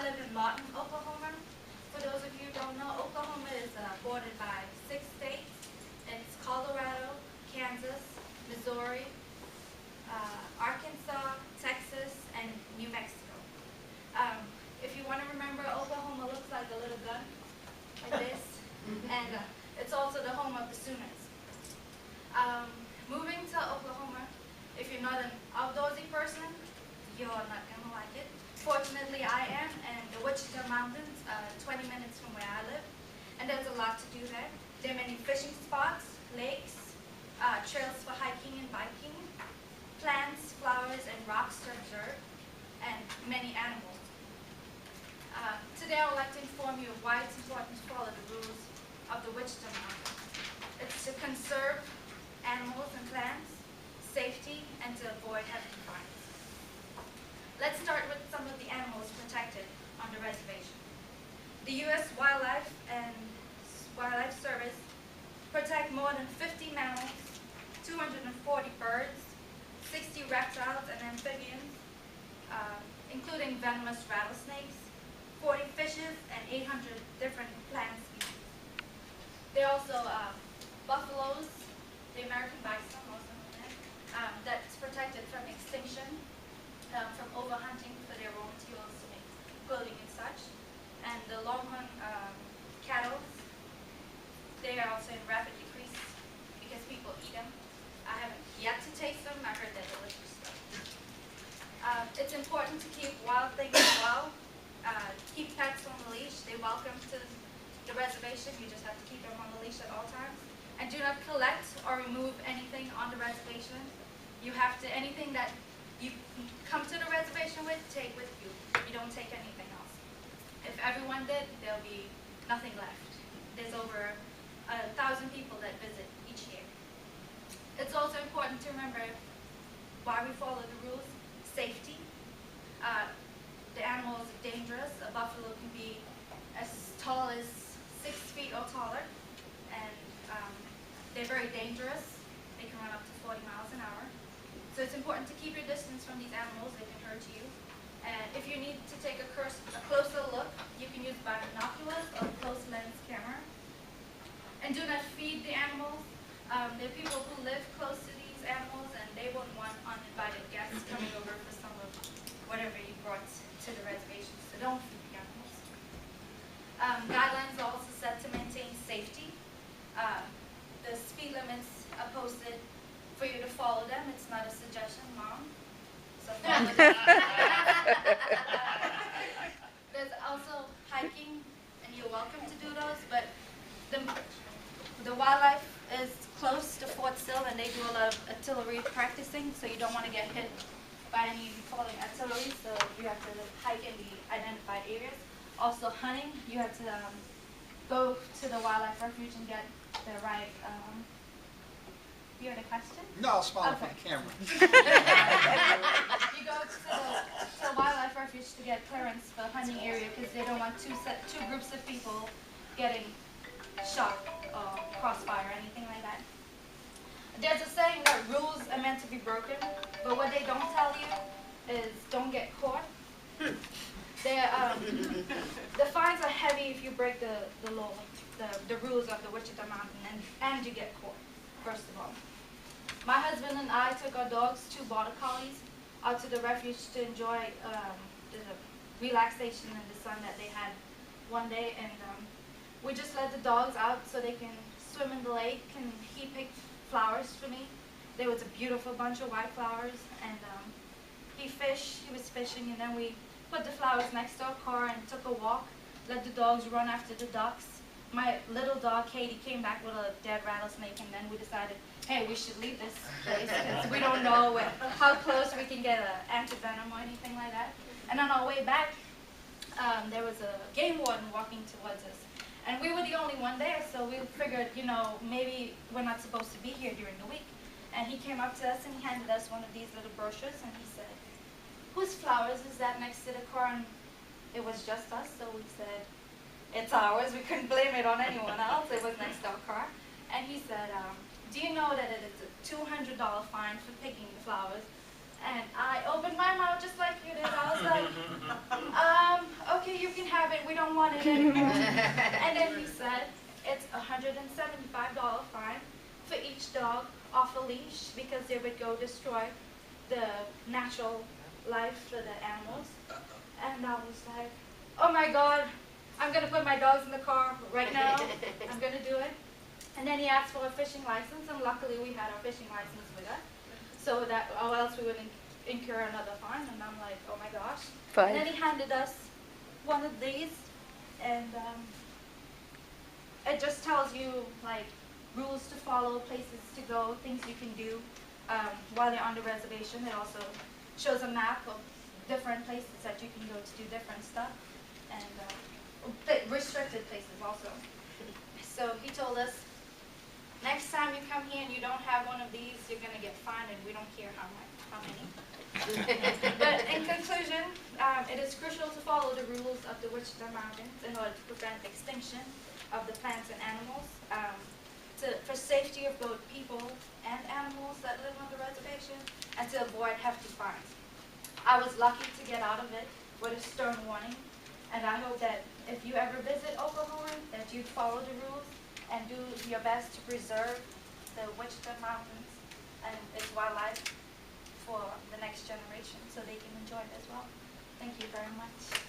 live in Lawton, Oklahoma. For those of you who don't know, Oklahoma is bordered by 6 states. It's Colorado, Kansas, Missouri, Arkansas, Texas, and New Mexico. If you want to remember, Oklahoma looks like a little gun, like this, and it's also the home of the Sooners. Moving to Oklahoma, if you're not an outdoorsy person, you're not going to like it. Fortunately, I am, and the Wichita Mountains, 20 minutes from where I live, and there's a lot to do there. There are many fishing spots, lakes, trails for hiking and biking, plants, flowers, and rocks to observe, and many animals. Today I would like to inform you of why it's important to follow the rules of the Wichita Mountains. It's to conserve animals and plants, safety, and to avoid heavy fines. Let's start with some of the animals protected on the reservation. The U.S. Wildlife Service protect more than 50 mammals, 240 birds, 60 reptiles and amphibians, including venomous rattlesnakes, 40 fishes, and 800 different plant species. There are also buffaloes, the American bison, also known as, that's protected from extinction, from overhunting for their raw materials to make clothing and such. And the longhorn cattle, they are also in rapid decrease because people eat them. I haven't yet to taste them. I heard they're delicious. It's important to keep wild things wild. Keep pets on the leash. They're welcome to the reservation. You just have to keep them on the leash at all times. And do not collect or remove anything on the reservation. You have to, anything that you come to the reservation with, take with you. You don't take anything else. If everyone did, there'll be nothing left. There's over 1,000 people that visit each year. It's also important to remember why we follow the rules. Safety. The animal is dangerous. A buffalo can be as tall as 6 feet or taller, and they're very dangerous. They can run up to 40 miles an hour. So it's important to keep your distance from these animals. They can hurt you. And if you need to take a closer look, you can use binoculars or close lens camera. And do not feed the animals. There are people who live close to these animals, and they wouldn't want uninvited guests coming over for some of whatever you brought to the reservation. So don't feed the animals. Guidelines are also set to maintain safety. The speed limits are posted for you to follow them. It's not a suggestion, Mom. So follow them. There's also hiking, and you're welcome to do those, but the wildlife is close to Fort Sill, and they do a lot of artillery practicing, so you don't want to get hit by any falling artillery, so you have to hike in the identified areas. Also hunting, you have to go to the wildlife refuge and get the right, you had a question? No, I'll smile for the camera. You go to the wildlife refuge to get clearance for hunting area because they don't want two groups of people getting shot or crossfire or anything like that. There's a saying that rules are meant to be broken, but what they don't tell you is don't get caught. The fines are heavy if you break the law, the rules of the Wichita Mountain, and you get caught, first of all. My husband and I took our dogs, 2 border collies, out to the refuge to enjoy the relaxation and the sun that they had one day, and we just let the dogs out so they can swim in the lake, and he picked flowers for me. There was a beautiful bunch of white flowers, and he was fishing, and then we put the flowers next to our car and took a walk, let the dogs run after the ducks. My little dog, Katie, came back with a dead rattlesnake, and then we decided, hey, we should leave this place because we don't know how close we can get an antivenom or anything like that. And on our way back, there was a game warden walking towards us. And we were the only one there, so we figured, maybe we're not supposed to be here during the week. And he came up to us and he handed us one of these little brochures, and he said, whose flowers is that next to the car? And it was just us, so we said, it's ours. We couldn't blame it on anyone else. It was next to our car. And he said, do you know that it is a $200 fine for picking the flowers? And I opened my mouth just like you did. I was like, okay, it, we don't want it anymore. And then he said, it's a $175 fine for each dog off a leash because they would go destroy the natural life for the animals. And I was like, oh my God, I'm going to put my dogs in the car right now. I'm going to do it. And then he asked for a fishing license, and luckily we had our fishing license with us, so that, or else we would incur another fine. And I'm like, oh my gosh. And then he handed us one of these, and it just tells you like rules to follow, places to go, things you can do while you're on the reservation. It also shows a map of different places that you can go to do different stuff, and restricted places also. So he told us, next time you come here and you don't have one of these, you're going to get fined, and we don't care how many. But in conclusion, it is crucial to follow the rules of the Wichita Mountains in order to prevent extinction of the plants and animals, for safety of both people and animals that live on the reservation, and to avoid hefty fines. I was lucky to get out of it with a stern warning, and I hope that if you ever visit Oklahoma, that you follow the rules and do your best to preserve the Wichita Mountains and its wildlife for the next generation so they can enjoy it as well. Thank you very much.